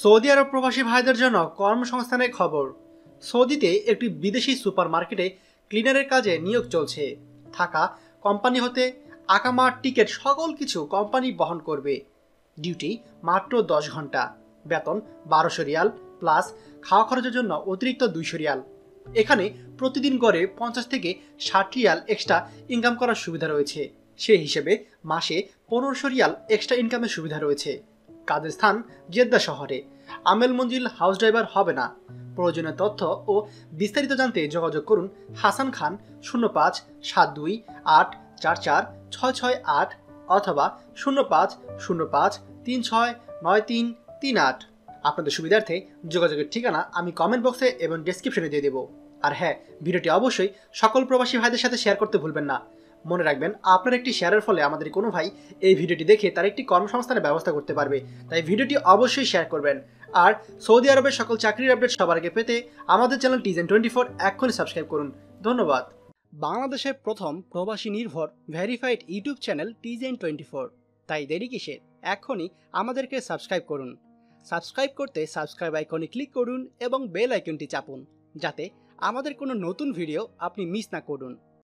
Saudi আরব প্রবাসী ভাইদের জন্য কর্মসংস্থানের খবর। সৌদিতে একটি বিদেশি সুপার মার্কেটে ক্লিনারের কাজে নিয়োগ চলছে। থাকা, কোম্পানি হতে আকামা, টিকিট সকল কিছু কোম্পানি বহন করবে। ডিউটি মাত্র 10 ঘন্টা। বেতন 1200 রিয়াল প্লাস খাওয়া খরচের জন্য অতিরিক্ত 200 রিয়াল। এখানে প্রতিদিন গড়ে 50 থেকে 60 রিয়াল এক্সট্রা ইনকাম করার সুবিধা রয়েছে। সেই হিসেবে মাসে 1500 রিয়াল এক্সট্রা ইনকামের সুবিধা রয়েছে। কাজের স্থান জেদ্দা শহরে। আমেল মঞ্জিল হাউস ড্রাইভার হবে না। প্রয়োজনীয় তথ্য ও বিস্তারিত জানতে যোগাযোগ করুন হাসান খান 0572844668 অথবা 0505369338। আপনাদের সুবিধার্থে যোগাযোগের ঠিকানা আমি কমেন্ট বক্সে এবং ডেসক্রিপশনে দিয়ে দেবো। আর হ্যাঁ, ভিডিওটি অবশ্যই সকল প্রবাসী ভাইদের সাথে শেয়ার করতে ভুলবেন না। মনে রাখবেন, আপনার একটি শেয়ারের ফলে আমাদের কোনো ভাই এই ভিডিওটি দেখে তার একটি কর্মসংস্থানের ব্যবস্থা করতে পারবে। তাই ভিডিওটি অবশ্যই শেয়ার করবেন। আর সৌদি আরবের সকল চাকরির আপডেট সবার আগে পেতে আমাদের চ্যানেল TZEN24 এখনই সাবস্ক্রাইব করুন। ধন্যবাদ। বাংলাদেশের প্রথম প্রবাসী নির্ভর ভেরিফাইড ইউটিউব চ্যানেল TZEN24। তাই দেরি কিসের, এখনই আমাদেরকে সাবস্ক্রাইব করুন। সাবস্ক্রাইব করতে সাবস্ক্রাইব আইকনে ক্লিক করুন এবং বেল আইকনটি চাপুন, যাতে আমাদের কোনো নতুন ভিডিও আপনি মিস না করুন।